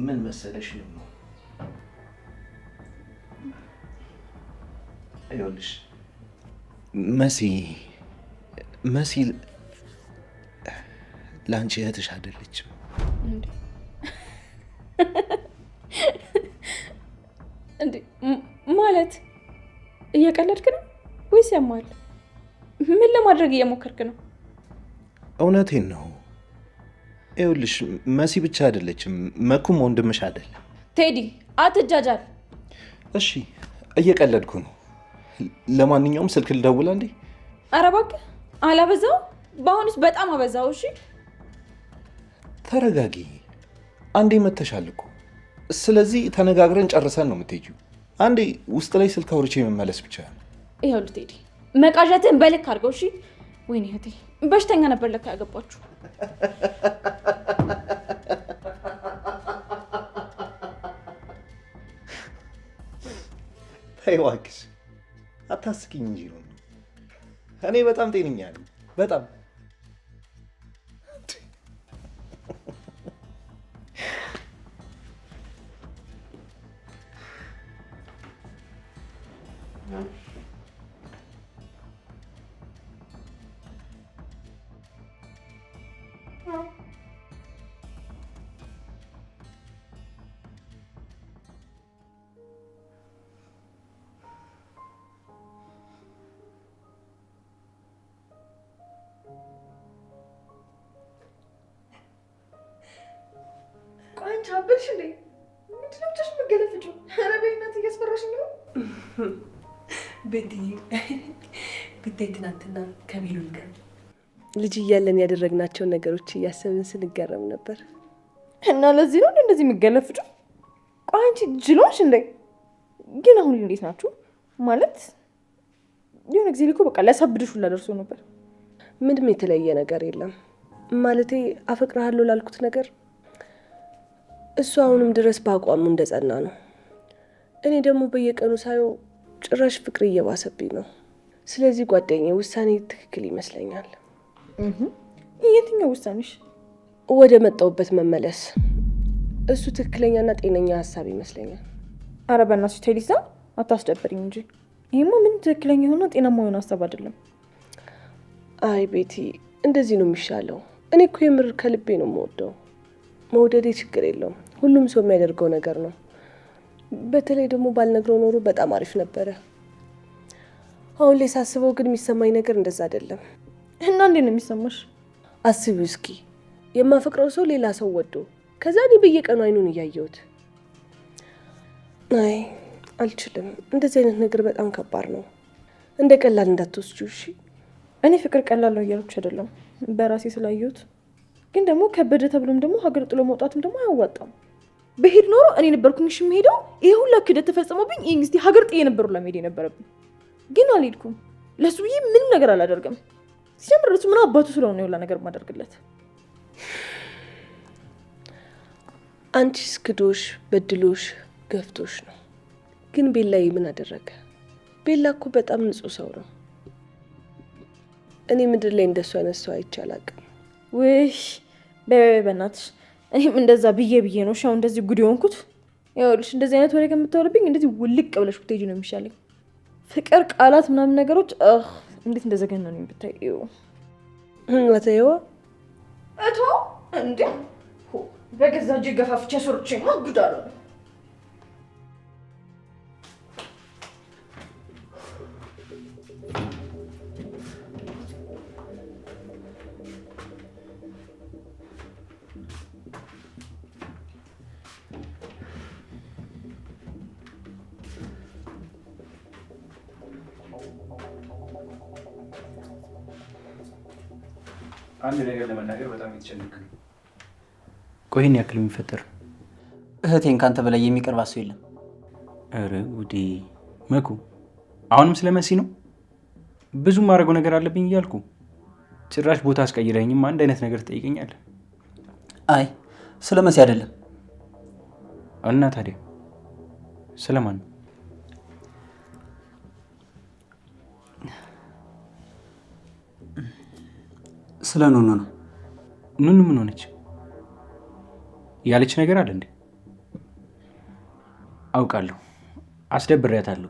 ምን መሰለሽ ነው ይኸውልሽ መሲ ላንቺ እህትሽ አይደለችም እንዴ ማለት እየቀለድክ ነው ወይስ ያማል? ምን ለማድረግ እየሞከርክ ነው? እውነቴን ነው። ይኸውልሽ መሲ ብቻ አይደለችም፣ መኩም ወንድምሽ አይደለም። ቴዲ አትጃጃል። እሺ እየቀለድኩ ነው። ለማንኛውም ስልክ ልደውል እንዴ? ኧረ እባክህ አላበዛው? በአሁኑስ በጣም አበዛው። እሺ ተረጋጊ። አንዴ መተሻል እኮ። ስለዚህ ተነጋግረን ጨርሰን ነው የምትሄጂው። አንዴ ውስጥ ላይ ስልክ አውርቼ መመለስ ብቻ ነው። ይኸውልህ ቴዲ መቃዠትህን በልክ አድርገው። እሺ ወይኔ እህቴ በሽተኛ ነበር ለካ ያገባችሁ። ተይ እባክሽ አታስቂኝ እንጂ ነው። እኔ በጣም ጤነኛ ነኝ። በጣም ቻብልሽ እንዴ? ምንድነው ብቻሽ መገለፍጭው? ኧረ በእናትህ እያስፈራሽኝ ነው። ብታይ ትናንትና ከሚሉን ጋር ልጅ እያለን ያደረግናቸውን ነገሮች እያሰብን ስንገረም ነበር። እና ለዚህ ነው እንደዚህ የምገለፍጭው? ቆይ አንቺ ጅሎሽ እንዴ? ግን አሁን እንዴት ናችሁ? ማለት የሆነ ጊዜ ልኮ በቃ ሊያሳብድሽ ሁላ ደርሶ ነበር። ምንም የተለየ ነገር የለም። ማለቴ አፈቅርሃለሁ ላልኩት ነገር እሱ አሁንም ድረስ በአቋሙ እንደጸና ነው። እኔ ደግሞ በየቀኑ ሳየው ጭራሽ ፍቅር እየባሰብኝ ነው። ስለዚህ ጓደኛዬ ውሳኔ ትክክል ይመስለኛል። የትኛው ውሳኔሽ? ወደ መጣሁበት መመለስ። እሱ ትክክለኛና ጤነኛ ሀሳብ ይመስለኛል። ኧረ በእናትሽ ቴሊሳ አታስደብሪኝ እንጂ ይሄማ ምን ትክክለኛ የሆነ ጤናማ የሆነ ሀሳብ አይደለም። አይ ቤቲ እንደዚህ ነው የሚሻለው። እኔ እኮ የምር ከልቤ ነው የምወደው። መውደዴ ችግር የለውም። ሁሉም ሰው የሚያደርገው ነገር ነው። በተለይ ደግሞ ባልነግረው ኖሮ በጣም አሪፍ ነበረ። አሁን ላይ ሳስበው ግን የሚሰማኝ ነገር እንደዛ አይደለም። እና እንዴት ነው የሚሰማሽ? አስቢው እስኪ የማፈቅረው ሰው ሌላ ሰው ወዶ ከዛ እኔ በየቀኑ አይኑን እያየሁት። አይ አልችልም። እንደዚህ አይነት ነገር በጣም ከባድ ነው። እንደ ቀላል እንዳትወስጂው እሺ። እኔ ፍቅር ቀላል ነው እያልኩሽ አይደለም፣ በራሴ ስላየሁት። ግን ደግሞ ከበደ ተብሎም ደግሞ ሀገር ጥሎ መውጣትም ደግሞ አያዋጣም። በሄድ ኖሮ እኔ ነበርኩኝ እሺ የምሄደው። ይሄ ሁላ ክደት ተፈጸመብኝ። ይሄን እስቲ ሀገር ጥዬ ነበር ለመሄድ የነበረብኝ፣ ግን አልሄድኩም። ለሱ ብዬ ምንም ነገር አላደርግም። ሲጀምር እሱ ምን አባቱ ስለሆነ የሁላ ነገር ማደርግለት። አንቺስ ክዶሽ በድሎሽ ገፍቶሽ ነው። ግን ቤላዬ ምን አደረገ? ቤላ እኮ በጣም ንጹህ ሰው ነው። እኔ ምድር ላይ እንደሱ አይነት ሰው አይቼ አላውቅም። ውይ በእናትሽ እኔም እንደዛ ብዬ ነው ሻው እንደዚህ ጉድ የሆንኩት። ይኸውልሽ እንደዚህ አይነት ወሬ ከምታወሪብኝ እንደዚህ ውልቅ ብለሽ ብትሄጂ ነው የሚሻለኝ። ፍቅር ቃላት ምናምን ነገሮች እንዴት እንደዘገነኑኝ ብታዪው። ወተየዋ እቶ እንዴ በገዛ እጄ ገፋፍቼ ሶርቼ ጉድ አለ። አንድ ነገር ለመናገር በጣም የተጨነቀ ነው። ቆይን ያክል የሚፈጠር እህቴን ካንተ በላይ የሚቀርባት ሰው የለም። አረ ጉዴ መኩ፣ አሁንም ስለ መሲ ነው? ብዙ ማድረገው ነገር አለብኝ እያልኩ ጭራሽ ቦታ አስቀይረኝም አንድ አይነት ነገር ትጠይቀኛለህ። አይ ስለ መሲ አይደለም። እና ታዲያ ስለማን ነው? ስለ ኑኑ ነው። ኑኑ ምን ሆነች? ያለች ነገር አለ እንዴ? አውቃለሁ፣ አስደብሬያታለሁ።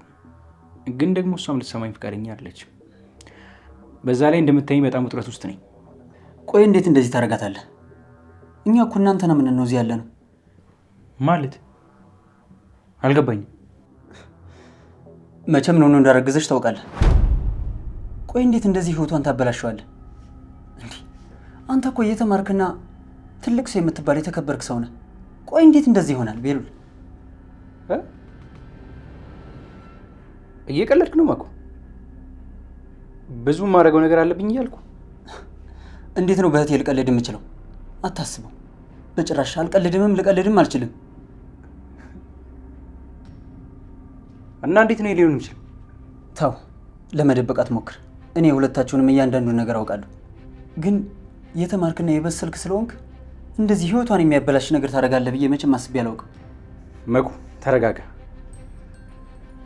ግን ደግሞ እሷም ልትሰማኝ ፈቃደኛ አይደለችም። በዛ ላይ እንደምታይኝ በጣም ውጥረት ውስጥ ነኝ። ቆይ እንዴት እንደዚህ ታደርጋታለህ? እኛ እኮ እናንተ ነው ምን ነው እዚህ ያለ ነው ማለት አልገባኝም። መቼም ነው እንዳረገዘች ታውቃለህ። ቆይ እንዴት እንደዚህ ህይወቷን ታበላሸዋለህ? አንተ እኮ እየተማርክና ትልቅ ሰው የምትባል የተከበርክ ሰው ነህ። ቆይ እንዴት እንደዚህ ይሆናል? ቤሉል እየቀለድክ ነው ማኩ? ብዙ ማድረገው ነገር አለብኝ እያልኩ። እንዴት ነው በእህቴ ልቀልድ የምችለው? አታስበው። በጭራሽ አልቀልድምም፣ ልቀልድም አልችልም። እና እንዴት ነው ሊሆን የሚችል? ተው፣ ለመደበቅ አትሞክር። እኔ ሁለታችሁንም እያንዳንዱን ነገር አውቃለሁ። ግን የተማርክና የበሰልክ ስለሆንክ እንደዚህ ህይወቷን የሚያበላሽ ነገር ታደርጋለህ ብዬ መቼም አስቤ አላውቅም። መኩ ተረጋጋ።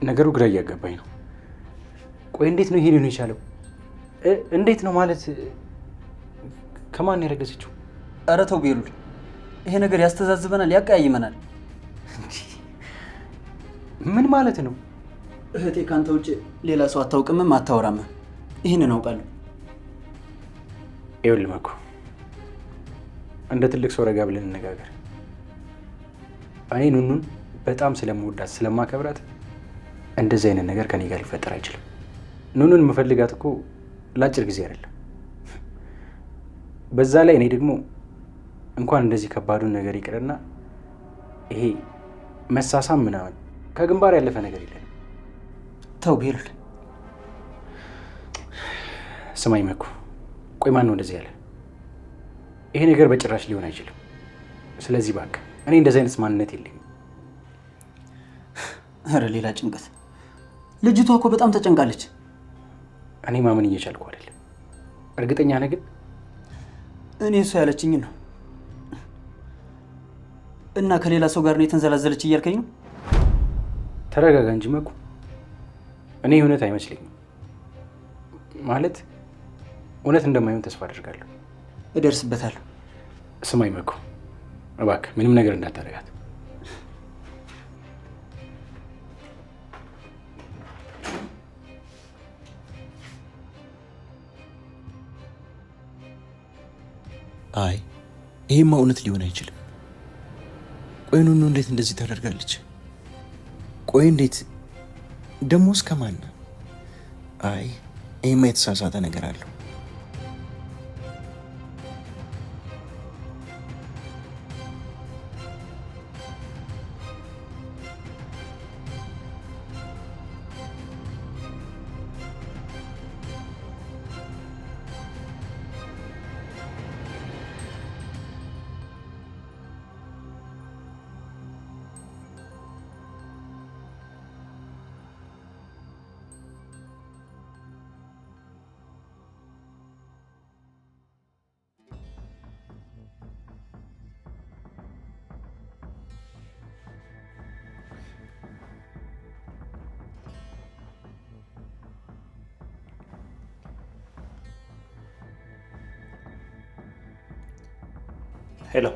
ነገሩ ግራ እያጋባኝ ነው። ቆይ እንዴት ነው ይሄ ሊሆን የቻለው? እንዴት ነው ማለት? ከማን ያረገዘችው? ኧረ ተው ቤሉል፣ ይሄ ነገር ያስተዛዝበናል፣ ያቀያይመናል። ምን ማለት ነው? እህቴ ካንተ ውጭ ሌላ ሰው አታውቅምም አታወራም። ይህንን አውቃለሁ። ይኸውልህ መኩ፣ እንደ ትልቅ ሰው ረጋ ብለን እንነጋገር። እኔ ኑኑን በጣም ስለምወዳት ስለማከብራት እንደዚህ አይነት ነገር ከኔ ጋር ሊፈጠር አይችልም። ኑኑን የምፈልጋት እኮ ለአጭር ጊዜ አይደለም። በዛ ላይ እኔ ደግሞ እንኳን እንደዚህ ከባዱን ነገር ይቅርና ይሄ መሳሳም ምናምን ከግንባር ያለፈ ነገር የለም። ተው ቤሉል። ስማኝ መኩ፣ ቆይ ማን ነው እንደዚህ ያለ? ይሄ ነገር በጭራሽ ሊሆን አይችልም። ስለዚህ እባክህ፣ እኔ እንደዚህ አይነት ማንነት የለኝም። ኧረ ሌላ ጭንቀት። ልጅቷ እኮ በጣም ተጨንቃለች። እኔ ማመን እየቻልኩ አይደለም። እርግጠኛ ነህ ግን? እኔ እሷ ያለችኝ ነው። እና ከሌላ ሰው ጋር ነው የተንዘላዘለች እያልከኝ ነው? ተረጋጋ እንጂ መኩ። እኔ እውነት አይመስለኝም። ማለት እውነት እንደማይሆን ተስፋ አድርጋለሁ። እደርስበታለሁ። ስማኝ መኩ፣ እባክህ ምንም ነገር እንዳታደርጋት። አይ ይሄማ እውነት ሊሆን አይችልም። ቆይ ኑኑ እንዴት እንደዚህ ታደርጋለች? ቆይ እንዴት ደግሞ እስከማን? አይ ይሄማ የተሳሳተ ነገር አለው። ሄሎ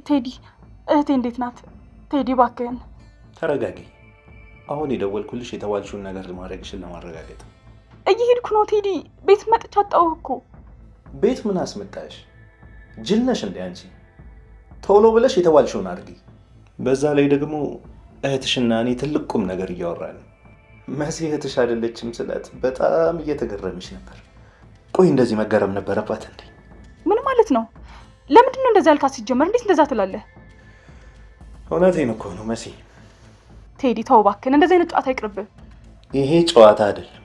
ቴዲ፣ እህቴ እንዴት ናት? ቴዲ እባክህን ተረጋጊ። አሁን የደወልኩልሽ የተባልሽውን ነገር ማድረግሽን ለማረጋገጥ። እየሄድኩ ነው ቴዲ። ቤት መጥቻ አጣሁህ እኮ። ቤት ምን አስመጣሽ? ጅል ነሽ እንዴ አንቺ? ቶሎ ብለሽ የተባልሽውን አድርጊ። በዛ ላይ ደግሞ እህትሽና እኔ ትልቅ ቁም ነገር እያወራን ነው። መሲ እህትሽ አይደለችም ስላት በጣም እየተገረመች ነበር። ቆይ እንደዚህ መገረም ነበረባት እንዴ? ምን ማለት ነው? ለምንድን ነው እንደዛ ያልካት? ሲጀመር እንዴት እንደዛ ትላለህ? እውነቴን እኮ ነው መሲ። ቴዲ ተው እባክህን፣ እንደዚህ አይነት ጨዋታ ይቅርብህ። ይሄ ጨዋታ አይደለም።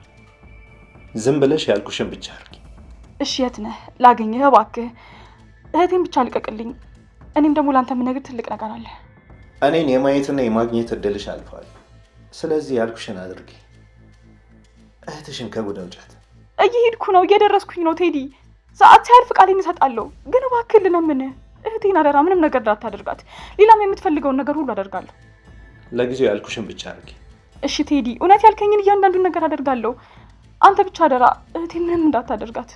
ዝም ብለሽ ያልኩሽን ብቻ አድርጊ። እሺ የት ነህ? ላገኝህ እባክህ። እህቴን ብቻ ልቀቅልኝ። እኔም ደግሞ ለአንተ የምነግርህ ትልቅ ነገር አለ። እኔን የማየትና የማግኘት እድልሽ አልፏል። ስለዚህ ያልኩሽን አድርጊ። እህትሽን ከጉድ አውጫት። እየሄድኩ ነው፣ እየደረስኩኝ ነው ቴዲ። ሰዓት ሲያልፍ ቃሌን እሰጣለሁ። ግን እባክህ ልለምንህ፣ እህቴን አደራ፣ ምንም ነገር እንዳታደርጋት። ሌላም የምትፈልገውን ነገር ሁሉ አደርጋለሁ። ለጊዜው ያልኩሽን ብቻ አድርጊ። እሺ ቴዲ፣ እውነት ያልከኝን እያንዳንዱን ነገር አደርጋለሁ። አንተ ብቻ አደራ፣ እህቴን ምንም እንዳታደርጋት።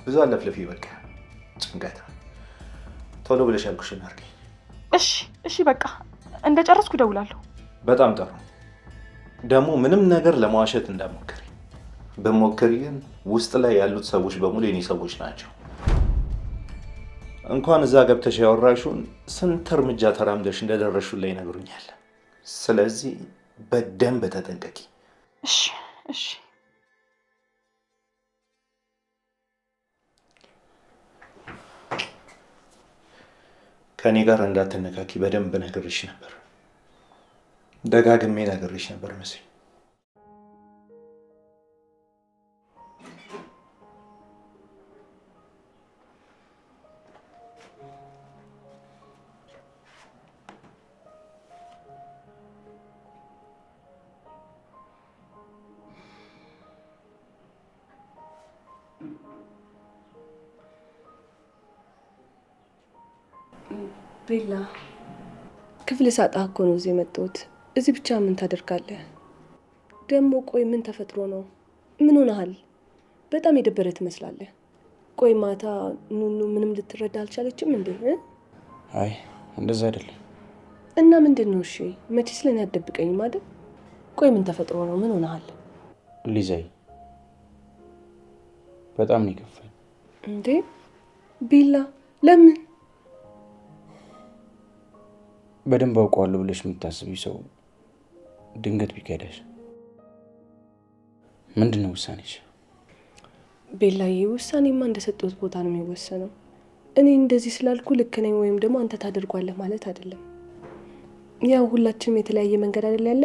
ብዙ አለፍልፊ፣ በቃ ጭንቀት። ቶሎ ብለሽ ያልኩሽን አድርጊ። እሺ በቃ እንደጨረስኩ እደውላለሁ። በጣም ጥሩ። ደግሞ ምንም ነገር ለመዋሸት እንዳትሞክሪ። በሞክሪ ግን ውስጥ ላይ ያሉት ሰዎች በሙሉ የኔ ሰዎች ናቸው። እንኳን እዛ ገብተሽ ያወራሽውን ስንት እርምጃ ተራምደሽ እንደደረሹን ላይ ይነግሩኛል። ስለዚህ በደንብ ተጠንቀቂ። እሺ እሺ። ከኔ ጋር እንዳትነካኪ በደንብ ነግሬሽ ነበር። ደጋግሜ ነግሬሽ ነበር መሲ። ቤላ ክፍል ሳጣ እኮ ነው እዚህ የመጣሁት። እዚህ ብቻ ምን ታደርጋለህ ደግሞ? ቆይ ምን ተፈጥሮ ነው? ምን ሆነሃል? በጣም የደበረ ትመስላለህ። ቆይ ማታ ኑኑ ምንም ልትረዳ አልቻለችም እንዴ? አይ እንደዛ አይደለም። እና ምንድን ነው? እሺ መቼ ስለኔ አትደብቀኝም አይደል? ቆይ ምን ተፈጥሮ ነው? ምን ሆነሃል? ሊዛይ በጣም ነው የከፋኝ። እንዴ ቤላ ለምን? በደንብ አውቀዋለሁ ብለሽ የምታስቢው ሰው ድንገት ቢከዳሽ ምንድን ነው ውሳኔሽ? ቤላዬ ውሳኔማ እንደሰጠሁት ቦታ ነው የሚወሰነው። እኔ እንደዚህ ስላልኩ ልክ ነኝ ወይም ደግሞ አንተ ታደርጓለህ ማለት አይደለም። ያው ሁላችንም የተለያየ መንገድ አይደል ያለ።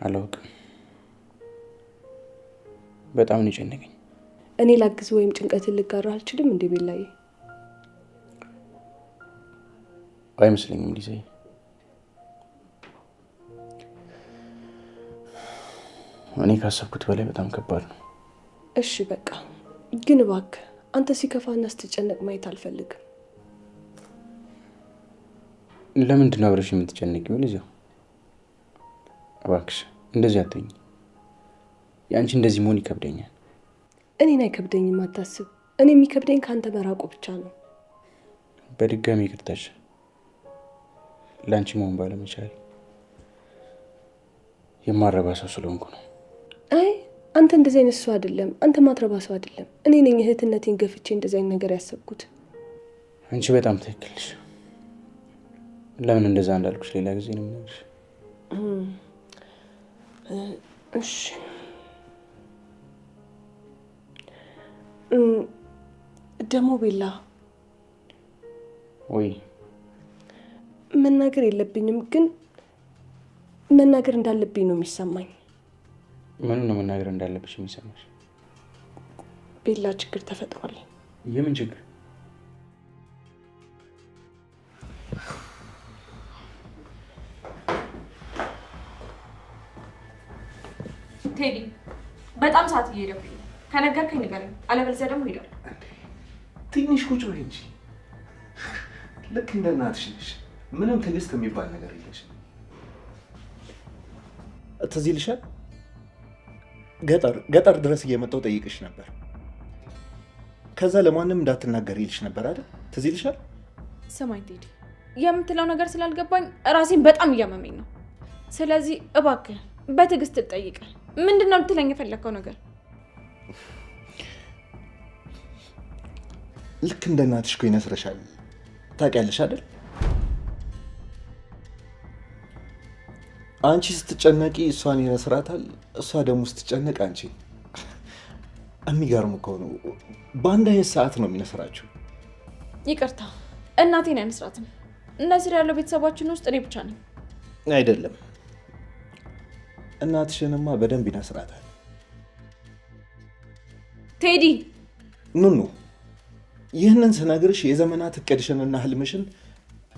አላውቅም፣ በጣም ነው የጨነቀኝ። እኔ ላግዝ ወይም ጭንቀትን ልጋራ አልችልም እንዴ ቤላዬ? አይመስለኝም ሊዛይ። እኔ ካሰብኩት በላይ በጣም ከባድ ነው። እሺ በቃ ግን እባክህ አንተ ሲከፋና ስትጨነቅ ማየት አልፈልግም። ለምንድን ነው አብረሽ የምትጨነቂው ሊዛ? እባክሽ እንደዚህ አትሁኝ። የአንቺ እንደዚህ መሆን ይከብደኛል። እኔን አይከብደኝም፣ አታስብ። እኔ የሚከብደኝ ከአንተ መራቁ ብቻ ነው። በድጋሚ ይቅርታሽ ለአንቺ መሆን ባለመቻል የማረባ ሰው ስለሆንኩ ነው። አይ አንተ እንደዚህ አይነት ሰው አይደለም። አንተ ማትረባ ሰው አይደለም። እኔ ነኝ እህትነቴን ገፍቼ እንደዚህ አይነት ነገር ያሰብኩት። አንቺ በጣም ትክክል ነሽ። ለምን እንደዛ እንዳልኩሽ ሌላ ጊዜ ነው የምነግርሽ። እሺ ደግሞ ቤላ ወይ መናገር የለብኝም ግን መናገር እንዳለብኝ ነው የሚሰማኝ። ምን ነው መናገር እንዳለብሽ የሚሰማሽ? ቤላ ችግር ተፈጥሯል። የምን ችግር? ቴዲ በጣም ሰዓት እየሄደብኝ ነው። ከነገርከኝ ንገረኝ፣ አለበለዚያ ደግሞ ሄዳለሁ። ትንሽ ቁጭ በይ እንጂ ልክ እንደ እናትሽ ነሽ። ምንም ትዕግስት የሚባል ነገር የለሽም። ትዝ ይልሻል ገጠር ድረስ እየመጣሁ ጠይቅሽ ነበር። ከዛ ለማንም እንዳትናገር ይልሽ ነበር አይደል? ትዝ ይልሻል? ስማኝ ቴዲ፣ የምትለው ነገር ስላልገባኝ ራሴን በጣም እያመመኝ ነው። ስለዚህ እባክህ በትዕግስት ልጠይቅህ። ምንድን ነው ልትለኝ የፈለግከው ነገር? ልክ እንደ እናትሽ እኮ ይነስረሻል። ታውቂያለሽ አይደል? አንቺ ስትጨነቂ እሷን ይነስራታል፣ እሷ ደግሞ ስትጨነቅ አንቺ። የሚገርም እኮ ነው። በአንድ አይነት ሰዓት ነው የሚነስራችሁ። ይቅርታ እናቴን አይነስራትም። እነስር ያለው ቤተሰባችን ውስጥ እኔ ብቻ ነኝ። አይደለም፣ እናትሽንማ በደንብ ይነስራታል። ቴዲ ኑኑ፣ ይህንን ስነግርሽ የዘመናት እቅድሽንና ህልምሽን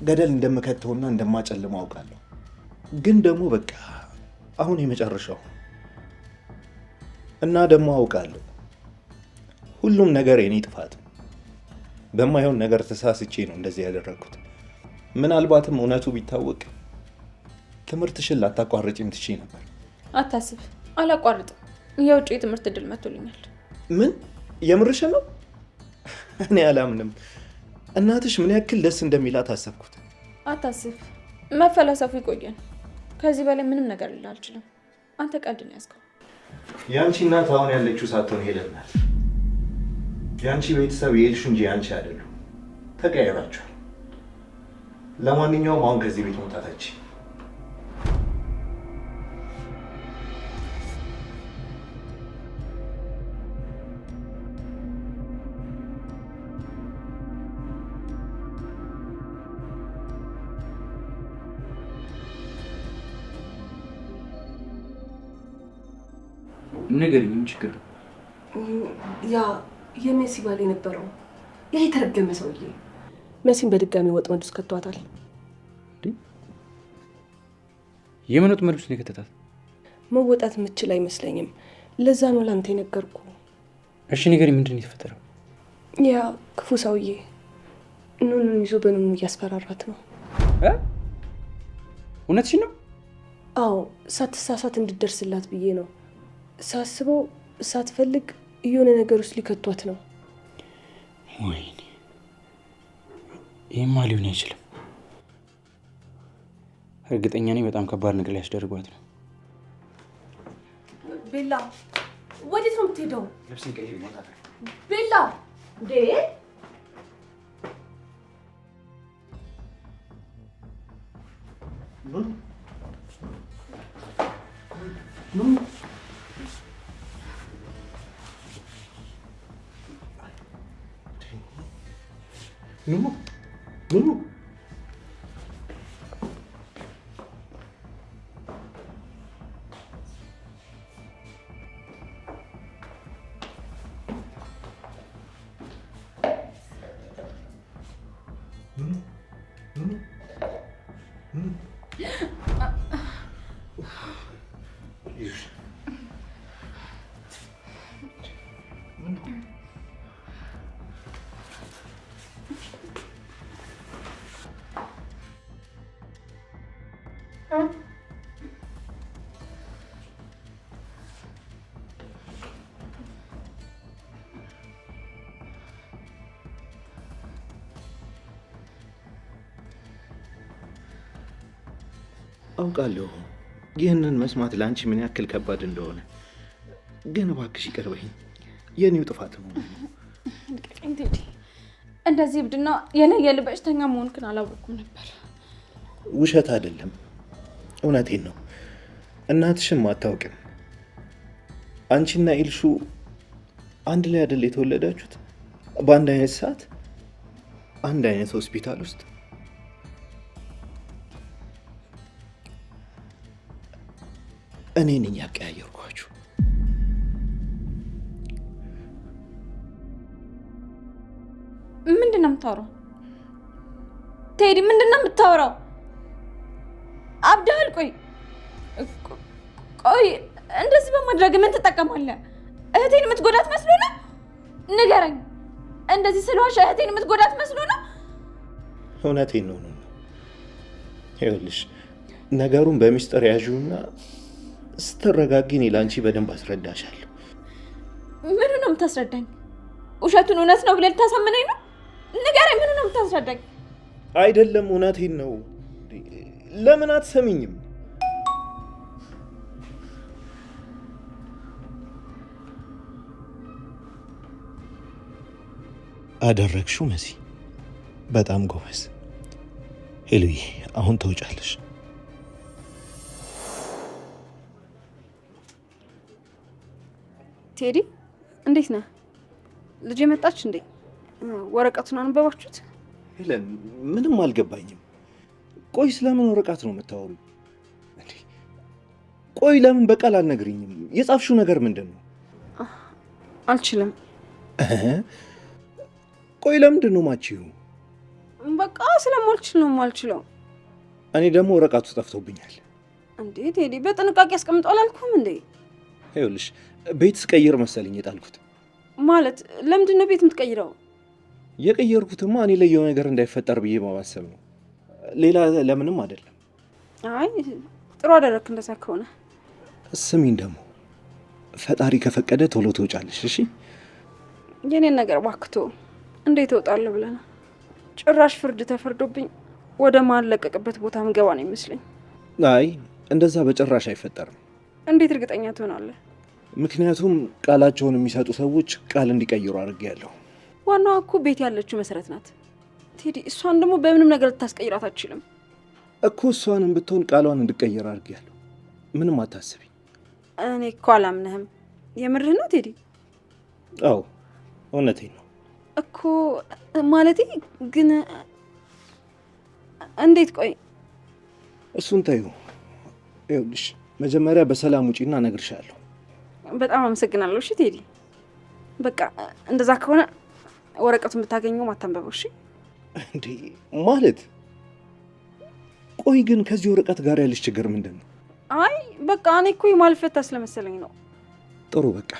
ገደል እንደምከተውና እንደማጨልመው አውቃለሁ። ግን ደግሞ በቃ አሁን የመጨረሻው እና ደግሞ አውቃለሁ ሁሉም ነገር የኔ ጥፋት፣ በማይሆን ነገር ተሳስቼ ነው እንደዚህ ያደረኩት። ምናልባትም እውነቱ ቢታወቅ ትምህርትሽን ላታቋርጪም ትችይ ነበር። አታስብ፣ አላቋርጥም። የውጭ የትምህርት እድል መጥቶልኛል። ምን? የምርሽን ነው? እኔ አላምንም። እናትሽ ምን ያክል ደስ እንደሚላት አሰብኩት። አታስብ፣ መፈላሰፉ ይቆየን። ከዚህ በላይ ምንም ነገር ልል አልችልም። አንተ ቀልድ ነው ያዝከው። የአንቺ እናት አሁን ያለችው ሳትሆን ሄለን ናት። የአንቺ ቤተሰብ የሄድሽ እንጂ የአንቺ አይደሉም። ተቀያይራችኋል። ለማንኛውም አሁን ከዚህ ቤት መውጣታችን ንገሪኝ፣ ምን ችግር ነው? ያ የሜሲ ባል የነበረው ያ የተረገመ ሰውዬ መሲን በድጋሚ ወጥመድ ውስጥ ከቷታል። የምን ወጥመድ ውስጥ ነው የከተታት? መወጣት የምትችል አይመስለኝም። ለዛ ነው ላንተ የነገርኩ። እሺ ንገሪኝ፣ ምንድን ነው የተፈጠረው? ያ ክፉ ሰውዬ ኑኑን ይዞ በኑኑ እያስፈራራት ነው። እውነትሽን ነው? አዎ፣ ሳትሳሳት እንድደርስላት ብዬ ነው ሳስበው። ሳትፈልግ የሆነ ነገር ውስጥ ሊከቷት ነው። ወይኔ ይህማ ሊሆን አይችልም። እርግጠኛ ነኝ በጣም ከባድ ነገር ሊያስደርጓት ነው። ቤላ ወዴት ነው የምትሄደው? ልብስን ቀይሪ ቦታ ቤላ እንዴ! ኑኑ አውቃለሁ ይህንን መስማት ለአንቺ ምን ያክል ከባድ እንደሆነ፣ ግን እባክሽ ይቅር በይኝ። የኔው ጥፋት ነው። እንደዚህ እብድና የለየል በሽተኛ መሆንክን አላወቅኩም ነበር። ውሸት አይደለም፣ እውነቴን ነው። እናትሽም አታውቅም። አንቺና ኢልሹ አንድ ላይ አይደል የተወለዳችሁት? በአንድ አይነት ሰዓት፣ አንድ አይነት ሆስፒታል ውስጥ። እኔ ነኝ ያቀያየርኳችሁ። ምንድን ነው የምታወራው ቴዲ? ምንድን ነው የምታወራው? አብዳል። ቆይ እንደዚህ በማድረግ ምን ትጠቀማለህ? እህቴን የምትጎዳት መስሎ ነው? ንገረኝ። እንደዚህ ስለዋሽ እህቴን የምትጎዳት መስሎ ነው? እውነቴን ነው። ይኸውልሽ ነገሩን በሚስጥር ያዥውና ስትረጋጊ እኔ ለአንቺ በደንብ አስረዳሻለሁ። ምኑ ነው የምታስረዳኝ? ውሸቱን እውነት ነው ብለህ ልታሳምነኝ ነው? ንገረኝ። ምኑ ነው የምታስረዳኝ? አይደለም፣ እውነቴን ነው። ለምን አትሰሚኝም? አደረግሽው መሲ፣ በጣም ጎበዝ። ሄሉዬ አሁን ተውጫለሽ። ቴዲ እንዴት ነህ? ልጅ የመጣች እንዴ? ወረቀቱን አንበባችሁት? ሄለን ምንም አልገባኝም። ቆይ ስለምን ወረቀት ነው የምታወሩ? ቆይ ለምን በቃል አልነግሪኝም? የጻፍሽው ነገር ምንድን ነው? አልችልም። ቆይ ለምንድን ነው ማችው? በቃ ስለማልችል ነው የማልችለው። እኔ ደግሞ ወረቀቱ ጠፍቶብኛል። እንዴ ቴዲ በጥንቃቄ አስቀምጠው አላልኩም እንዴ? ይኸውልሽ ቤት ስቀይር መሰለኝ የጣልኩት። ማለት ለምንድን ነው ቤት የምትቀይረው? የቀየርኩትማ እኔ ላይ የሆነ ነገር እንዳይፈጠር ብዬ በማሰብ ነው፣ ሌላ ለምንም አይደለም። አይ ጥሩ አደረክ እንደዛ ከሆነ። ስሚኝ ደግሞ ፈጣሪ ከፈቀደ ቶሎ ትወጫለሽ። እሺ የኔን ነገር ባክቶ እንዴት እወጣለሁ ብለህ ነው? ጭራሽ ፍርድ ተፈርዶብኝ ወደ ማለቀቅበት ቦታ ምገባ ነው ይመስለኝ። አይ እንደዛ በጭራሽ አይፈጠርም። እንዴት እርግጠኛ ትሆናለህ? ምክንያቱም ቃላቸውን የሚሰጡ ሰዎች ቃል እንዲቀይሩ አድርጌያለሁ። ዋናዋ እኮ ቤት ያለችው መሰረት ናት ቴዲ። እሷን ደግሞ በምንም ነገር ልታስቀይራት አትችልም እኮ። እሷንም ብትሆን ቃሏን እንድቀይር አድርጌያለሁ። ምንም አታስቢ። እኔ እኮ አላምንህም። የምርህ ነው ቴዲ? አዎ እውነቴን ነው እኮ። ማለቴ ግን እንዴት? ቆይ እሱን ታዩ። ይኸውልሽ መጀመሪያ በሰላም ውጪና እነግርሻለሁ። በጣም አመሰግናለሁ። እሺ ቴዲ፣ በቃ እንደዛ ከሆነ ወረቀቱን ብታገኘው ማታንበበው። እሺ እንዴ ማለት? ቆይ ግን ከዚህ ወረቀት ጋር ያለሽ ችግር ምንድን ነው? አይ በቃ እኔ እኮ የማልፈታ ስለመሰለኝ ነው። ጥሩ በቃ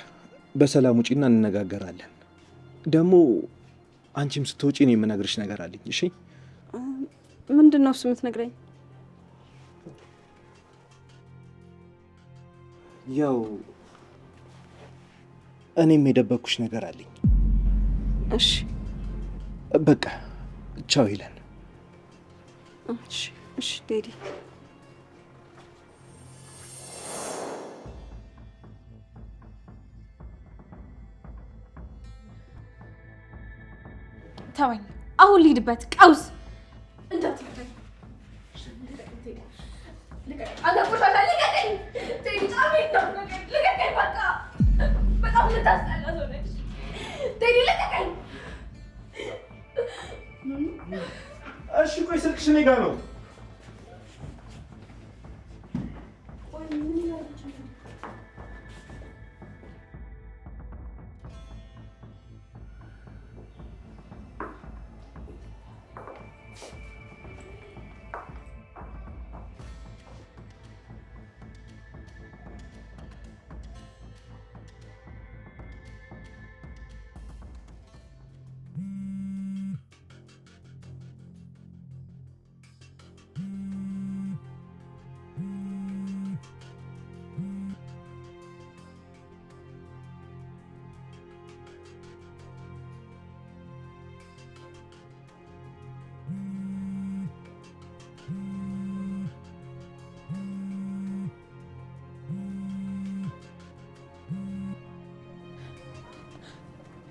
በሰላም ውጪና እንነጋገራለን። ደግሞ አንቺም ስትወጪ እኔ የምነግርሽ ነገር አለኝ። እሺ ምንድን ነው እሱ የምትነግረኝ? ያው እኔም የደበኩሽ ነገር አለኝ። እሺ በቃ ቻው ይለን። እሺ እሺ ቴዲ። ተወኝ፣ አሁን ልሂድበት። ቀውስ እሺ ቆይ ስልክሽ እኔ ጋር ነው።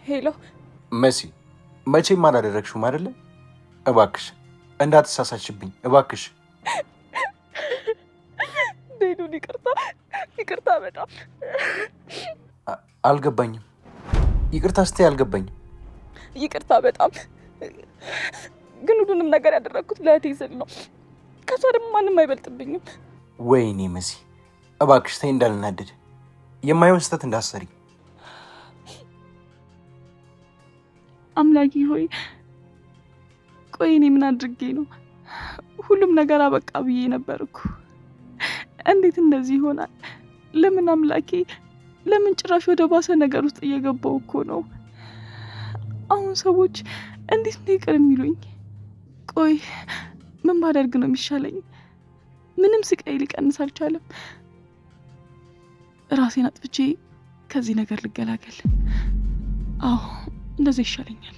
ሄሎ መሲ፣ መቼም አላደረግሽውም አይደለ? እባክሽ እንዳትሳሳችብኝ እባክሽ። ዴዱን ይቅርታ በጣም አልገባኝም። ይቅርታ ስትይ አልገባኝም። ይቅርታ በጣም ግን ሁሉንም ነገር ያደረግኩት ለእህቴ ስል ነው። ከሷ ደግሞ ማንም አይበልጥብኝም። ወይኔ መሲ እባክሽ ተይ፣ እንዳልናደድ የማይሆን ስህተት እንዳሰሪ። አምላኪ ሆይ ቆይ እኔ ምን አድርጌ ነው? ሁሉም ነገር አበቃ ብዬ ነበርኩ። እንዴት እንደዚህ ይሆናል? ለምን አምላኬ፣ ለምን ጭራሽ ወደ ባሰ ነገር ውስጥ እየገባው እኮ ነው። አሁን ሰዎች እንዴት ነው ይቅር የሚሉኝ? ቆይ ምን ባደርግ ነው የሚሻለኝ? ምንም ስቃይ ሊቀንስ አልቻለም። ራሴን አጥፍቼ ከዚህ ነገር ልገላገል። አዎ እንደዚህ ይሻለኛል።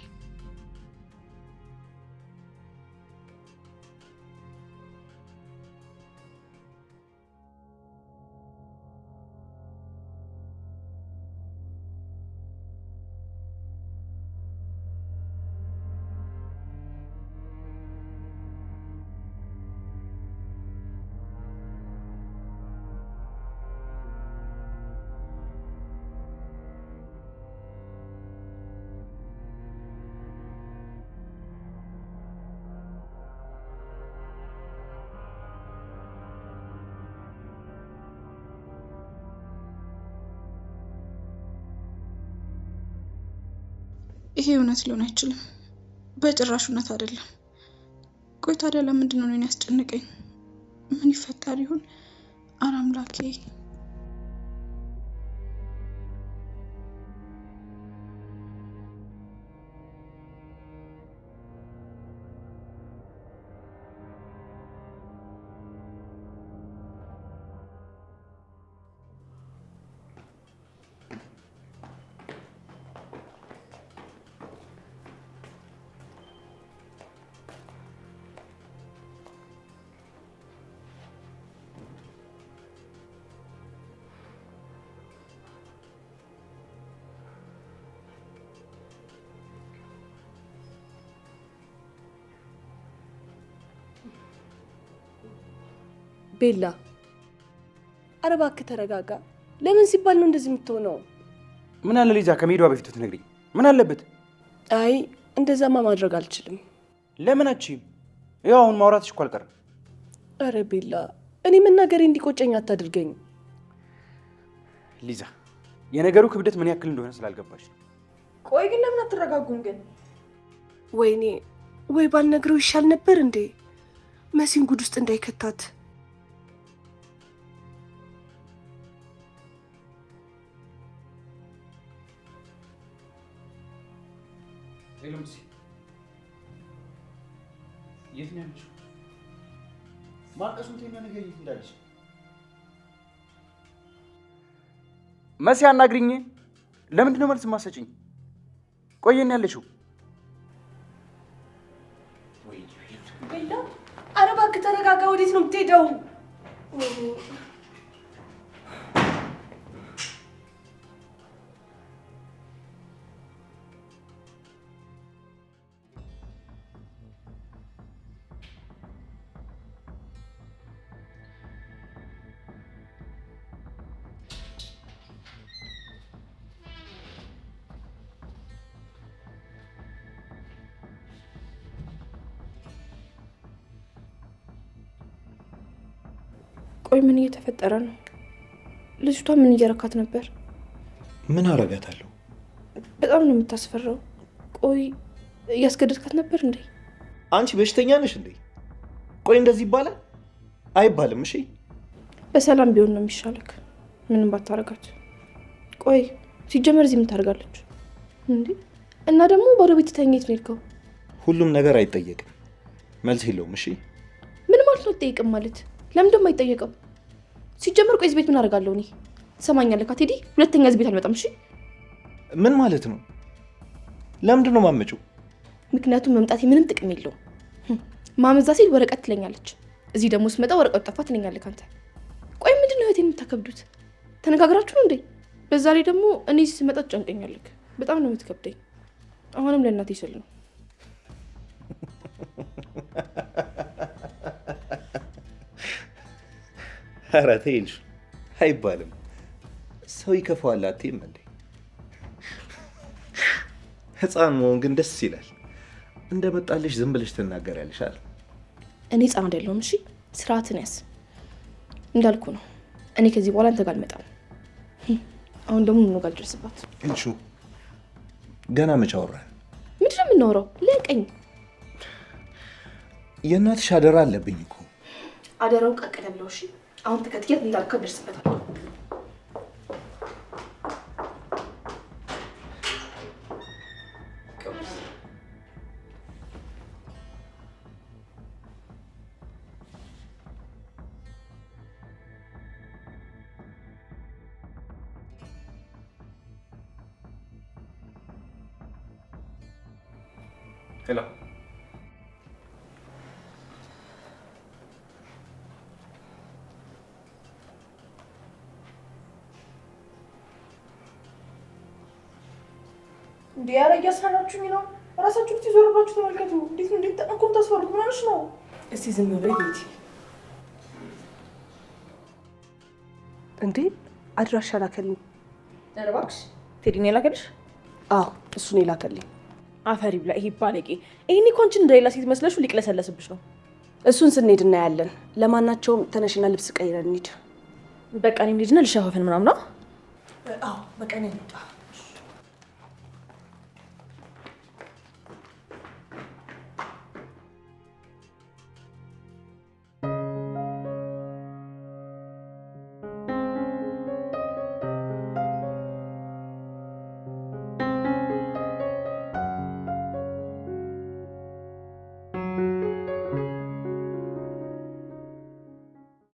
ይሄ እውነት ሊሆን አይችልም። በጭራሽ እውነት አይደለም። ቆይ ታዲያ ለምንድን ነው እኔን ያስጨነቀኝ? ምን ይፈጠር ይሆን? ኧረ አምላኬ። ቤላ ኧረ እባክህ ተረጋጋ። ለምን ሲባል ነው እንደዚህ የምትሆነው? ምን አለ ሊዛ ከመሄዷ በፊት ትነግሪኝ? ምን አለበት? አይ እንደዛማ ማድረግ አልችልም። ለምን አትችይም? ያው አሁን ማውራትሽ እኮ አልቀረም። ኧረ ቤላ እኔ መናገሬ እንዲቆጨኝ አታድርገኝ። ሊዛ የነገሩ ክብደት ምን ያክል እንደሆነ ስላልገባሽ ነው። ቆይ ግን ለምን አትረጋጉም ግን? ወይኔ ወይ ባልነግረው ይሻል ነበር እንዴ? መሲን ጉድ ውስጥ እንዳይከታት። ሄሎምሲ የት ነው ያለሽው? ማልቀሱን ተይና ነገር የት እንዳለሽ መሲ አናግሪኝ። ለምንድን ነው መልስ የማትሰጪኝ? ቆየን ያለሽው ቤላ ኧረ እባክህ ተረጋጋ። ወዴት ነው የምትሄደው? ቆይ ምን እየተፈጠረ ነው? ልጅቷ ምን እየረካት ነበር? ምን አረጋታለሁ? በጣም ነው የምታስፈራው። ቆይ እያስገደድካት ነበር እንዴ? አንቺ በሽተኛ ነሽ እንዴ? ቆይ እንደዚህ ይባላል? አይባልም። እሺ በሰላም ቢሆን ነው የሚሻለክ፣ ምንም ባታረጋት። ቆይ ሲጀመር እዚህ ምን ታደርጋለች እንዴ? እና ደግሞ ባዶ ቤት ተኝት ነው የሄድከው? ሁሉም ነገር አይጠየቅም፣ መልስ የለውም። እሺ ምን ማለት ነው አትጠይቅም ማለት? ለምን ደሞ አይጠየቀው? ሲጀመር ቆይ እዚህ ቤት ምን አደርጋለሁ እኔ? ትሰማኛለህ ቴዲ? ሁለተኛ እዚህ ቤት አልመጣም። እሺ ምን ማለት ነው? ለምንድን ነው ማመጪው? ምክንያቱም መምጣቴ ምንም ጥቅም የለውም። ማመዛ ሲል ወረቀት ትለኛለች፣ እዚህ ደግሞ ስመጣ ወረቀቱ ጠፋ ትለኛለህ አንተ። ቆይ ምንድን ነው እህቴን የምታከብዱት? ተነጋግራችሁ ነው እንዴ? በዛ ላይ ደግሞ እኔ ስመጣ ትጨንቀኛለህ። በጣም ነው የምትከብደኝ። አሁንም ለእናቴ ስል ነው። ኧረ ተይልሽ፣ አይባልም። ሰው ይከፋዋል አትይም እንዴ? ህፃን መሆን ግን ደስ ይላል። እንደመጣልሽ ዝም ብለሽ ትናገሪያለሽ አይደል? እኔ ህፃን አይደለሁም። እሺ ስርዓትን ያዝ። እንዳልኩ ነው፣ እኔ ከዚህ በኋላ አንተ ጋር አልመጣም። አሁን ደግሞ ምን ጋር ልደርስባት? እንሹ ገና መች አወራን? ምንድን ነው የምናወራው? ለቀኝ የእናትሽ አደራ አለብኝ እኮ። አደራው ቀቀለ ብለው። እሺ አሁን ተከትያት እንዳልከው ደርስበታል። ሄሎ እንዴ ያረ እያስፈራችሁኝ ነው። ራሳችሁ ልጅ ዞር ብላችሁ ተመልከቱ። እንዴት ተጠንቆም ተስፈሩ ምናልሽ ነው? እስቲ ዝም በይ ቤቲ። እንዴ አድራሻ ላከልኝ። ኧረ እባክሽ ቴዲ ነው የላከልሽ? አዎ እሱ ነው የላከልኝ። አፈሪ ብላ ይሄ ባለጌ። ይሄኔ እኮ አንቺን እንደሌላ ሴት መስለሽ ሊቅለሰለስብሽ ነው። እሱን ስንሄድ እናያለን። ለማናቸውም ተነሽና ልብስ ቀይረን እንሂድ። በቃ እኔም ልጅና ልሸፋፈን ምናምን ነው። አዎ በቃ እኔ እንውጣ።